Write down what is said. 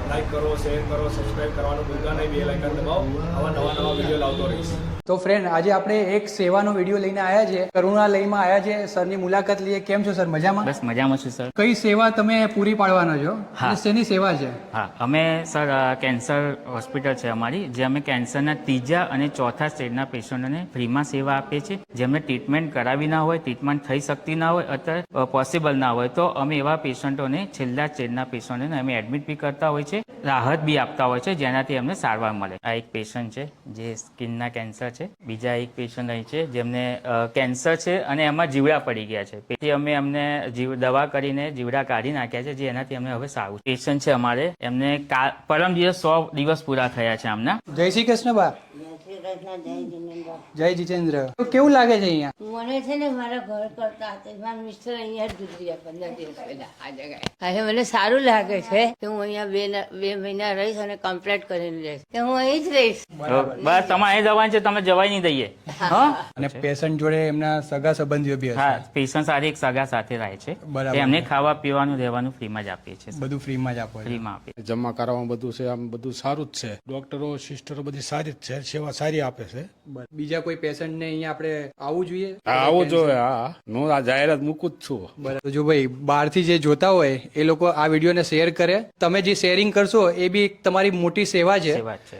Like કરો, share કરો, subscribe કરવાનું ભૂલતા નહીં. બેલ આઇકન દબાવો. આવા નવા વિડીયો લાવતો રહીશ. તો ફ્રેન્ડ, આજે આપણે એક સેવાનો વિડીયો લઈને આવ્યા છે. કરુણાલયમાં આવ્યા છે. સરની મુલાકાત લઈએ. કેમ છો સર? મજામાં? બસ મજામાં છું સર. કઈ સેવા તમે પૂરી પાડવાના છો? હા. અને શેની સેવા છે? હા, અમે સર કેન્સર હોસ્પિટલ છે અમારી, જે અમે કેન્સરના 3જા અને 4થા સ્ટેજના પેશન્ટોને ફ્રીમાં સેવા આપીએ છીએ. જેમને ટ્રીટમેન્ટ કરાવી ના હોય, ટ્રીટમેન્ટ થઈ શકતી ના હોય અથવા પોસિબલ ના હોય, તો અમે એવા પેશન્ટોને, છેલ્લા સ્ટેજના પેશન્ટોને અમે એડમિટ બી કરતા હોય છે, રાહત બી આપતા હોય છે, જેનાથી અમને સારવાર મળે. આ એક પેશન્ટ છે જે સ્કિનના કેન્સર છે. બીજા એક પેશન્ટ અહીં છે જેમને કેન્સર છે અને એમાં જીવડા પડી ગયા છે. તેથી અમે એમને દવા કરીને જીવડા કાઢી નાખ્યા છે, જે એનાથી અમને હવે સારું. પેશન્ટ છે અમારે, એમને પરમ દિવસ 100 દિવસ પૂરા થયા છે આમના. જય શ્રી કૃષ્ણ બા. જય જીતેન્દ્ર. તો કેવું લાગે છે અહીંયા? મને છે ને મારા ઘર કરતા હતા, મારા મિસ્ટર અહીંયા જ ગુજરી ગયા 15 દિવસ પહેલા આ જગ્યાએ. હવે મને સારું લાગે છે કે હું અહીંયા બે મહિના રહીશ અને કમ્પ્લીટ કરીને જઈશ, કે હું અહીં જ રહીશ. બસ તમારે અહીં જવાનું છે, તમે જવાય નહીં દઈએ. હા, અને પેશન્ટ જોડે એમના સગા સંબંધીઓ બી હશે? હા, પેશન્ટ સાથે એક સગા સાથે રહે છે. બરાબર. એમને ખાવા પીવાનું રહેવાનું ફ્રીમાં જ આપીએ છીએ. બધું ફ્રીમાં જ આપો છો? ફ્રીમાં આપીએ. જમા કરાવવા બધું છે, આમ બધું સારું જ છે. ડોક્ટરો સિસ્ટરો બધી સારી જ છે, સેવા સારી આપે છે. બીજા કોઈ પેશન્ટ ને અહીંયા આપણે આવવું જોઈએ? હા, આવું જોઈએ. હા, હું આ જાહેરાત મૂકું જ છું. બરાબર. તો જો ભાઈ બહારથી જે જોતા હોય એ લોકો આ વિડીયોને શેર કરે. તમે જે શેરિંગ કરશો એ બી એક તમારી મોટી સેવા છે. સેવા જ છે.